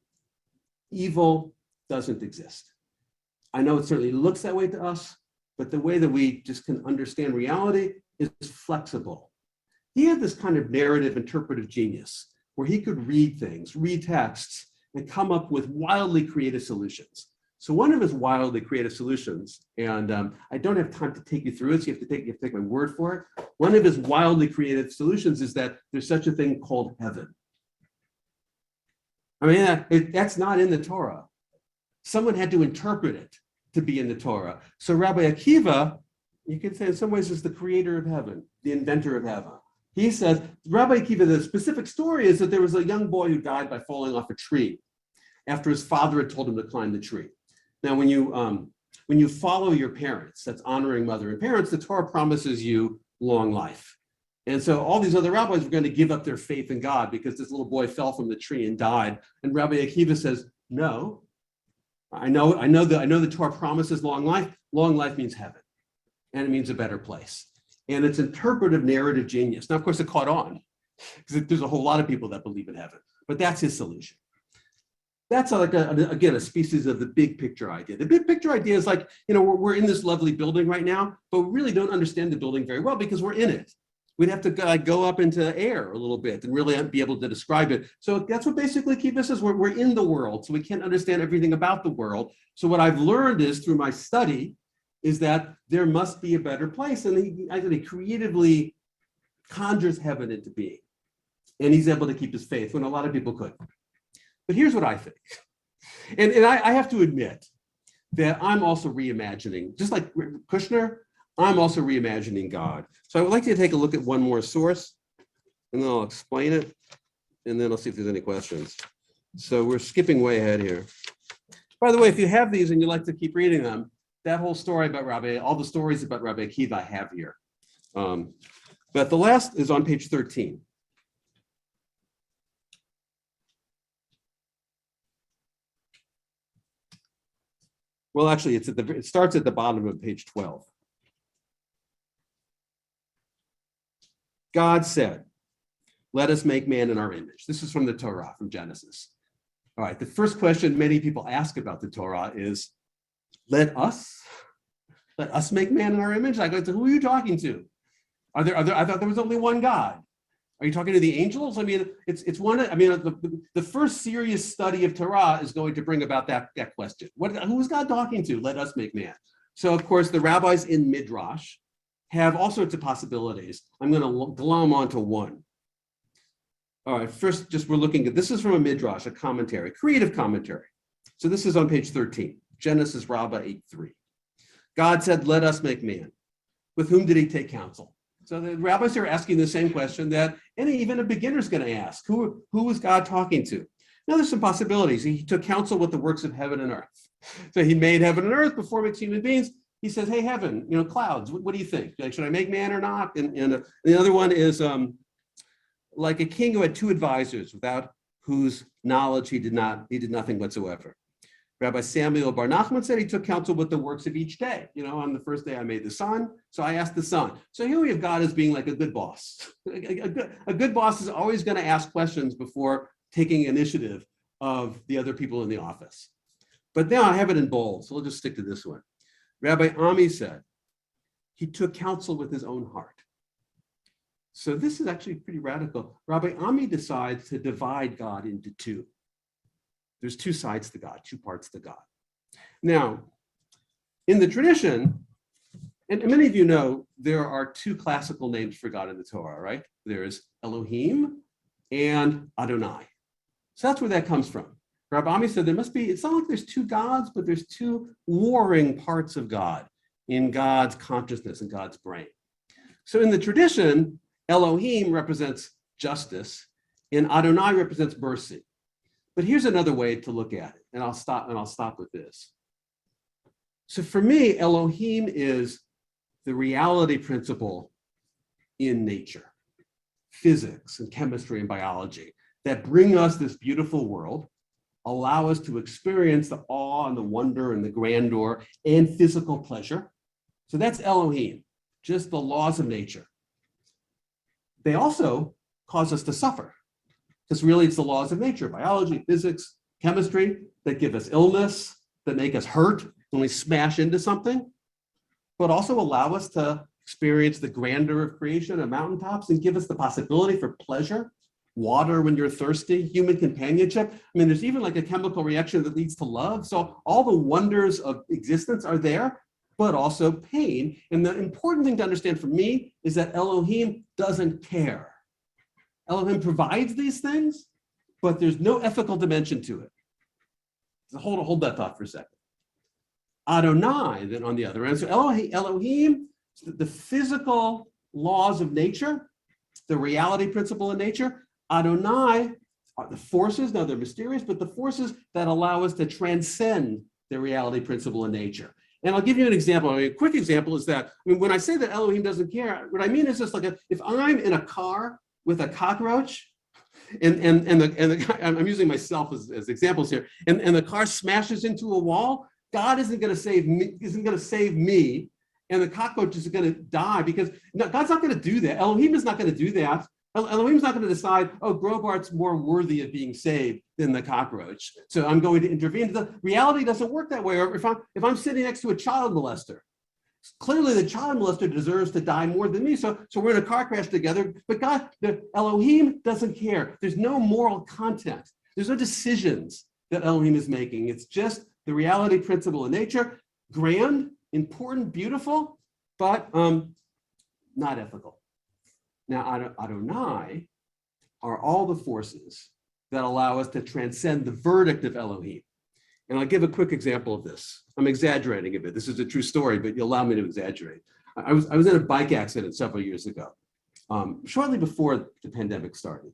evil doesn't exist. I know it certainly looks that way to us, but the way that we just can understand reality is flexible. He had this kind of narrative interpretive genius where he could read things, read texts, and come up with wildly creative solutions. So one of his wildly creative solutions, and I don't have time to take you through it, so you have to take my word for it. One of his wildly creative solutions is that there's such a thing called heaven. I mean, that's not in the Torah. Someone had to interpret it to be in the Torah. So Rabbi Akiva, you could say in some ways, is the creator of heaven, the inventor of heaven. He says, Rabbi Akiva, the specific story is that there was a young boy who died by falling off a tree after his father had told him to climb the tree. Now, when you follow your parents, that's honoring mother and parents, the Torah promises you long life. And so all these other rabbis were going to give up their faith in God because this little boy fell from the tree and died. And Rabbi Akiva says, no, I know the Torah promises long life. Long life means heaven, and it means a better place. And it's interpretive narrative genius. Now, of course, it caught on because there's a whole lot of people that believe in heaven, but that's his solution. That's like, again, a species of the big picture idea. The big picture idea is like, we're in this lovely building right now, but we really don't understand the building very well because we're in it. We'd have to go up into air a little bit and really be able to describe it. So that's what basically Kiva says. We're in the world, so we can't understand everything about the world. So what I've learned is through my study is that there must be a better place. And he actually creatively conjures heaven into being. And he's able to keep his faith when a lot of people couldn't. But here's what I think. And I have to admit that I'm also reimagining, just like Kushner, I'm also reimagining God. So I would like to take a look at one more source, and then I'll explain it, and then I'll see if there's any questions. So we're skipping way ahead here. By the way, if you have these and you like to keep reading them, that whole story about Rabbi, all the stories about Rabbi Akiva I have here. But the last is on page 13. Well, actually, it starts at the bottom of page 12. God said, "Let us make man in our image." This is from the Torah, from Genesis. All right, the first question many people ask about the Torah is, let us make man in our image? I go, who are you talking to? I thought there was only one God. Are you talking to the angels? I mean, it's one. The first serious study of Torah is going to bring about that question. Who is God talking to? Let us make man. So, of course, the rabbis in Midrash have all sorts of possibilities. I'm going to glom onto one. All right, first, we're looking at, this is from a Midrash, a commentary, creative commentary. So this is on page 13, Genesis Rabbah 8:3. God said, "Let us make man." With whom did he take counsel? So the rabbis are asking the same question that even a beginner's going to ask. Who was God talking to? Now there's some possibilities. He took counsel with the works of heaven and earth. So he made heaven and earth before he makes human beings. He says, "Hey, heaven, clouds, what do you think? Like, should I make man or not?" And the other one is like a king who had two advisors without whose knowledge he did nothing whatsoever. Rabbi Samuel Bar Nachman said he took counsel with the works of each day. On the first day I made the sun, so I asked the sun. So here we have God as being like a good boss. A good boss is always going to ask questions before taking initiative of the other people in the office. But now I have it in bold, so we'll just stick to this one. Rabbi Ami said he took counsel with his own heart. So this is actually pretty radical. Rabbi Ami decides to divide God into two. There's two sides to God, two parts to God. Now, in the tradition, and many of you know, there are two classical names for God in the Torah, right? There's Elohim and Adonai. So that's where that comes from. Rabbi Ami said it's not like there's two gods, but there's two warring parts of God in God's consciousness and God's brain. So in the tradition, Elohim represents justice and Adonai represents mercy. But here's another way to look at it, and I'll stop with this. So for me, Elohim is the reality principle in nature, physics and chemistry and biology that bring us this beautiful world, allow us to experience the awe and the wonder and the grandeur and physical pleasure. So that's Elohim, just the laws of nature. They also cause us to suffer. Because really it's the laws of nature, biology, physics, chemistry, that give us illness, that make us hurt when we smash into something, but also allow us to experience the grandeur of creation at mountaintops and give us the possibility for pleasure, water when you're thirsty, human companionship. There's even like a chemical reaction that leads to love. So all the wonders of existence are there, but also pain. And the important thing to understand for me is that Elohim doesn't care. Elohim provides these things, but there's no ethical dimension to it. So hold that thought for a second. Adonai, then on the other end, so Elohim, the physical laws of nature, the reality principle in nature. Adonai are the forces, now they're mysterious, but the forces that allow us to transcend the reality principle in nature. And I'll give you an example. A quick example is that when I say that Elohim doesn't care, what I mean is just like if I'm in a car with a cockroach, I'm using myself as examples here, and the car smashes into a wall, God isn't going to save me, and the cockroach is going to die, because no, God's not going to do that. Elohim is not going to do that. Elohim's not going to decide, oh, Graubart's more worthy of being saved than the cockroach, so I'm going to intervene. The reality doesn't work that way. Or if I'm sitting next to a child molester, clearly the child molester deserves to die more than me. So we're in a car crash together, but God, the Elohim doesn't care. There's no moral content. There's no decisions that Elohim is making. It's just the reality principle of nature, grand, important, beautiful, but not ethical. Now, Adonai are all the forces that allow us to transcend the verdict of Elohim. And I'll give a quick example of this. I'm exaggerating a bit. This is a true story, but you'll allow me to exaggerate. I was in a bike accident several years ago, shortly before the pandemic started.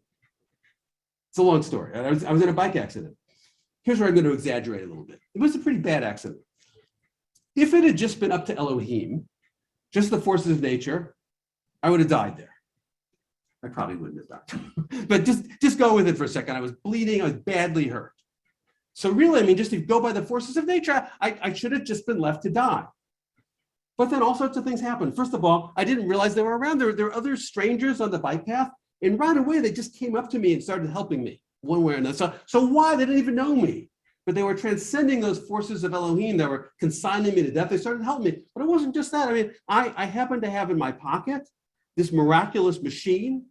It's a long story. I was in a bike accident. Here's where I'm going to exaggerate a little bit. It was a pretty bad accident. If it had just been up to Elohim, just the forces of nature, I would have died there. I probably wouldn't have died. But just go with it for a second. I was bleeding. I was badly hurt. So really, I mean, just to go by the forces of nature, I should have just been left to die. But then all sorts of things happened. First of all, I didn't realize they were around. There were other strangers on the bike path. And right away, they just came up to me and started helping me one way or another. So why? They didn't even know me. But they were transcending those forces of Elohim that were consigning me to death. They started helping me. But it wasn't just that. I mean, I happened to have in my pocket this miraculous machine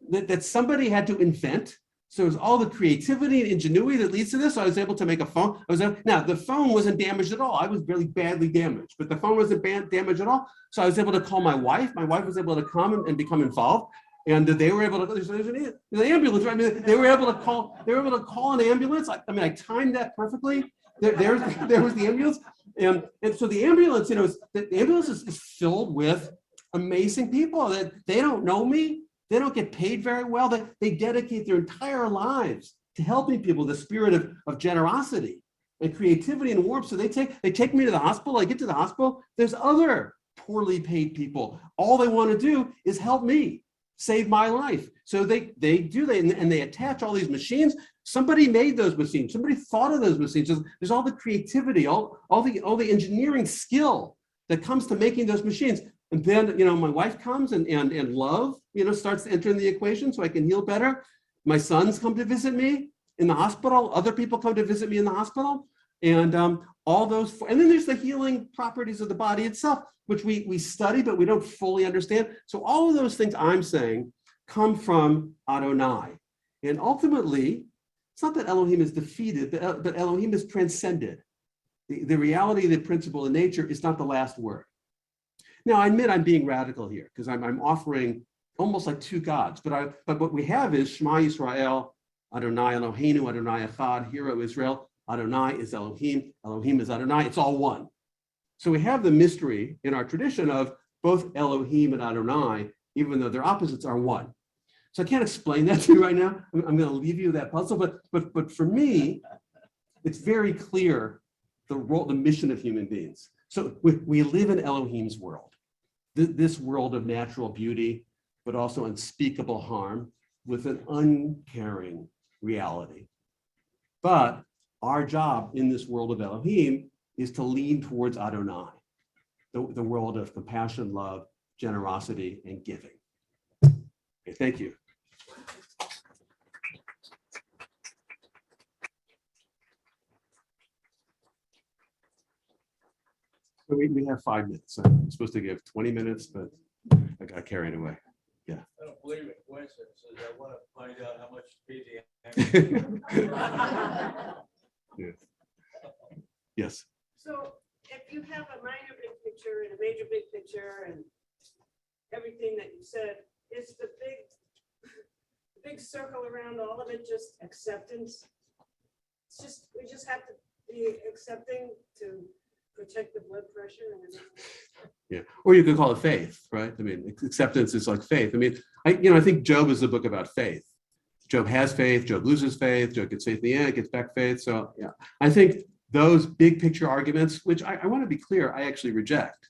that somebody had to invent. So it was all the creativity and ingenuity that leads to this. So I was able to make a phone. Now, the phone wasn't damaged at all. I was really badly damaged, but the phone wasn't damaged at all. So I was able to call my wife. My wife was able to come and become involved. And they were able to, there's an ambulance, right? I mean, they were able to call an ambulance. I mean, I timed that perfectly. There was the ambulance. And so the ambulance, the ambulance is filled with amazing people that they don't know me. They don't get paid very well. They dedicate their entire lives to helping people, the spirit of generosity and creativity and warmth. So they take me to the hospital. I get to the hospital. There's other poorly paid people. All they want to do is help me, save my life. So they do that, and they attach all these machines. Somebody made those machines. Somebody thought of those machines. There's all the creativity, all the engineering skill that comes to making those machines. And then, my wife comes and love, starts to enter in the equation so I can heal better. My sons come to visit me in the hospital. Other people come to visit me in the hospital. And all those, and then there's the healing properties of the body itself, which we study, but we don't fully understand. So all of those things I'm saying come from Adonai. And ultimately, it's not that Elohim is defeated, but Elohim is transcended. The reality of the principle of nature is not the last word. Now, I admit I'm being radical here because I'm offering almost like two gods, but what we have is Shema Yisrael, Adonai Eloheinu, Adonai Echad, Hear O Israel. Adonai is Elohim, Elohim is Adonai. It's all one. So we have the mystery in our tradition of both Elohim and Adonai, even though their opposites are one. So I can't explain that to you right now. I'm going to leave you that puzzle, but for me, it's very clear the role, the mission of human beings. So we live in Elohim's world, this world of natural beauty, but also unspeakable harm with an uncaring reality. But our job in this world of Elohim is to lean towards Adonai, the world of compassion, love, generosity, and giving. Okay, thank you. So we have 5 minutes. I'm supposed to give 20 minutes, but I got carried away. Yeah. I don't believe in coincidences. I want to find out how much PG. Yeah. Yes. So if you have a minor big picture and a major big picture and everything that you said, is the big circle around all of it just acceptance? It's just, we just have to be accepting to protect the blood pressure and everything. Yeah, or you could call it faith, right? I mean, acceptance is like faith. I mean, I think Job is a book about faith. Job has faith, Job loses faith, Job gets faith in the end, gets back faith. So yeah, I think those big picture arguments, which I want to be clear, I actually reject.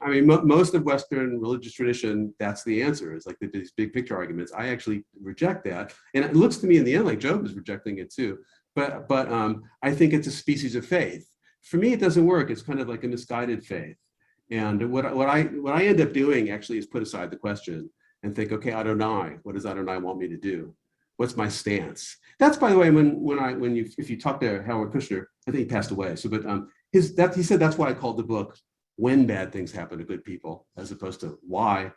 I mean, most of Western religious tradition, that's the answer. It's like these big picture arguments. I actually reject that. And it looks to me in the end like Job is rejecting it too. But I think it's a species of faith. For me, it doesn't work. It's kind of like a misguided faith. And what I end up doing actually is put aside the question and think, okay, Adonai, what does Adonai want me to do? What's my stance? That's, by the way, if you talk to Howard Kushner, I think he passed away. So, but he said that's why I called the book "When Bad Things Happen to Good People," as opposed to why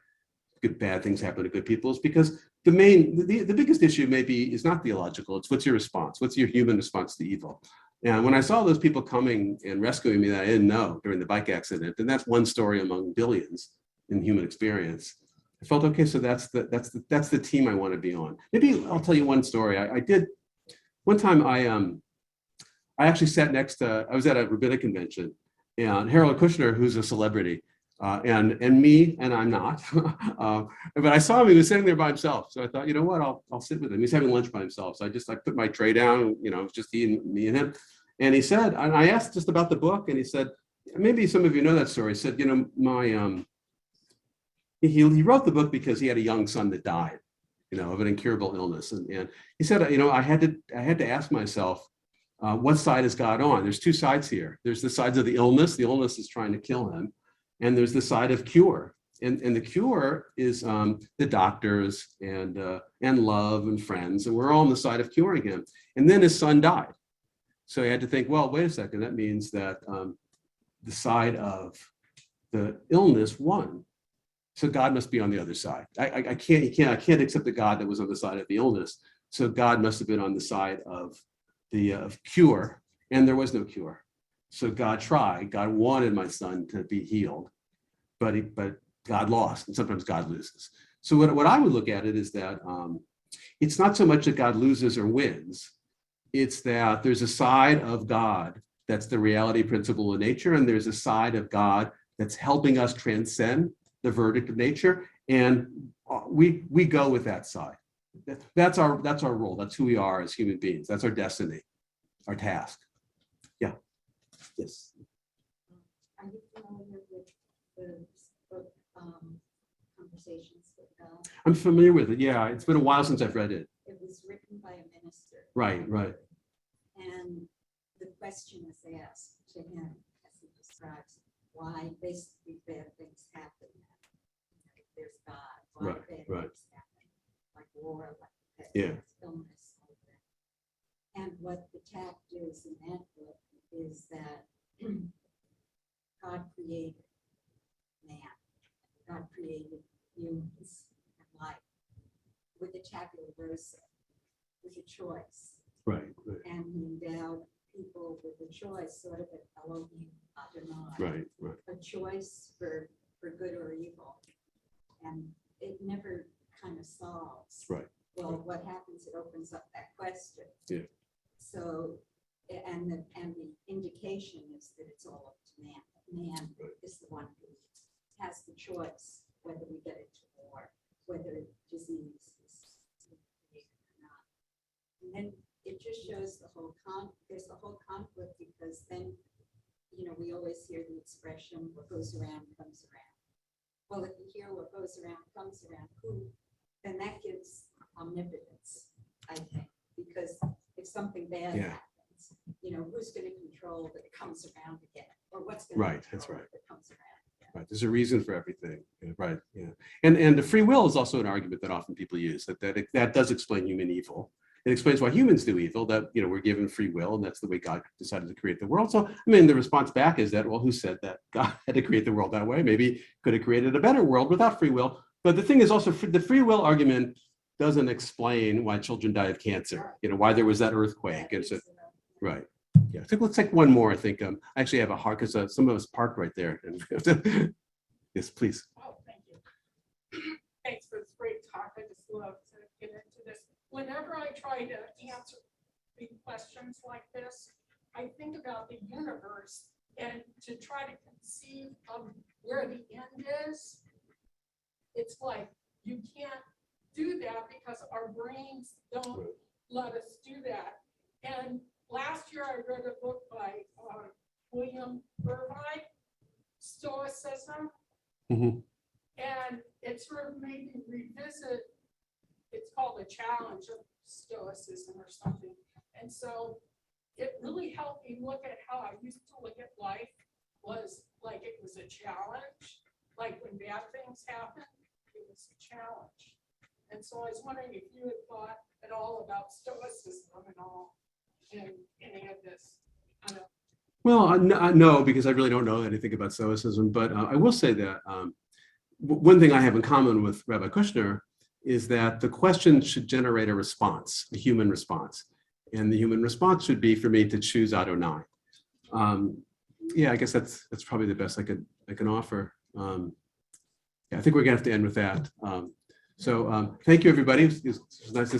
bad things happen to good people. Is because the biggest issue maybe is not theological. It's what's your response? What's your human response to evil? And when I saw those people coming and rescuing me that I didn't know during the bike accident, and that's one story among billions in human experience, I felt, okay, so that's the team I want to be on. Maybe I'll tell you one story. I did one time. I actually sat next to. I was at a rabbinic convention, and Harold Kushner, who's a celebrity, and me, and I'm not. But I saw him. He was sitting there by himself. So I thought, you know what? I'll sit with him. He's having lunch by himself. So I put my tray down. You know, it was just me and him. And he said, and I asked just about the book, and he said, maybe some of you know that story. He said, you know, my he wrote the book because he had a young son that died, you know, of an incurable illness. And he said, you know, I had to ask myself, what side is God on? There's two sides here. There's the sides of the illness. The illness is trying to kill him. And there's the side of cure. And the cure is the doctors and love and friends. And we're all on the side of curing him. And then his son died. So he had to think, well, wait a second. That means that the side of the illness won. So God must be on the other side. I can't accept the God that was on the side of the illness. So God must have been on the side of the cure, and there was no cure. So God tried. God wanted my son to be healed, but God lost, and sometimes God loses. So what I would look at it is that it's not so much that God loses or wins. It's that there's a side of God that's the reality principle of nature, and there's a side of God that's helping us transcend the verdict of nature, and we go with that side. That's our role. That's who we are as human beings. That's our destiny, our task. Yeah. Yes. Are you familiar with the book Conversations with God? I'm familiar with it. Yeah, it's been a while since I've read it. It was written by a minister. Right. And the question is asked to him as he describes why basically bad things happen. If there's God, why bad things happen, like war, like illness, like that. And what the tact is in that book is that God created man, God created humans and life with a tabula rasa, with a choice. Right. And he endowed people with a choice, sort of an Elohim Adonai. Right. A choice for good or evil. And it never kind of solves. Right. Well, what happens, it opens up that question. Yeah. So, and the indication is that it's all up to man. Man is the one who has the choice whether we get into war, whether disease is created or not. And then it just shows there's the whole conflict, because then, you know, we always hear the expression, what goes around comes around. Well, if you hear what goes around comes around, then that gives omnipotence, I think, because if something bad happens, you know, who's going to control that it comes around again, or what's going to control That's right. that it comes around again? Right. There's a reason for everything. Right. Yeah. And the free will is also an argument that often people use, that does explain human evil. It explains why humans do evil, that, you know, we're given free will, and that's the way God decided to create the world. So, I mean, the response back is that, well, who said that God had to create the world that way? Maybe could have created a better world without free will. But the thing is also, the free will argument doesn't explain why children die of cancer, you know, why there was that earthquake. And so, right. Yeah. So let's take one more. I think I actually have a heart, because some of us parked right there. Yes, please. Oh, thank you. Thanks for this great talk. I just love to get into this. Whenever I try to answer big questions like this, I think about the universe, and to try to conceive of where the end is, it's like you can't do that because our brains don't let us do that. And last year I read a book by William Irvine, Stoicism, Mhm. And it sort of made me revisit, it's called a challenge of stoicism or something. And so it really helped me look at how I used to look at life was like it was a challenge. Like when bad things happen, it was a challenge. And so I was wondering if you had thought at all about stoicism and all in any of this. I don't know. Well, no, because I really don't know anything about Stoicism, but I will say that one thing I have in common with Rabbi Kushner is that the question should generate a response, a human response. And the human response should be for me to choose Adonai. Yeah, I guess that's probably the best I can offer. Yeah, I think we're gonna have to end with that. So thank you, everybody. It was nice to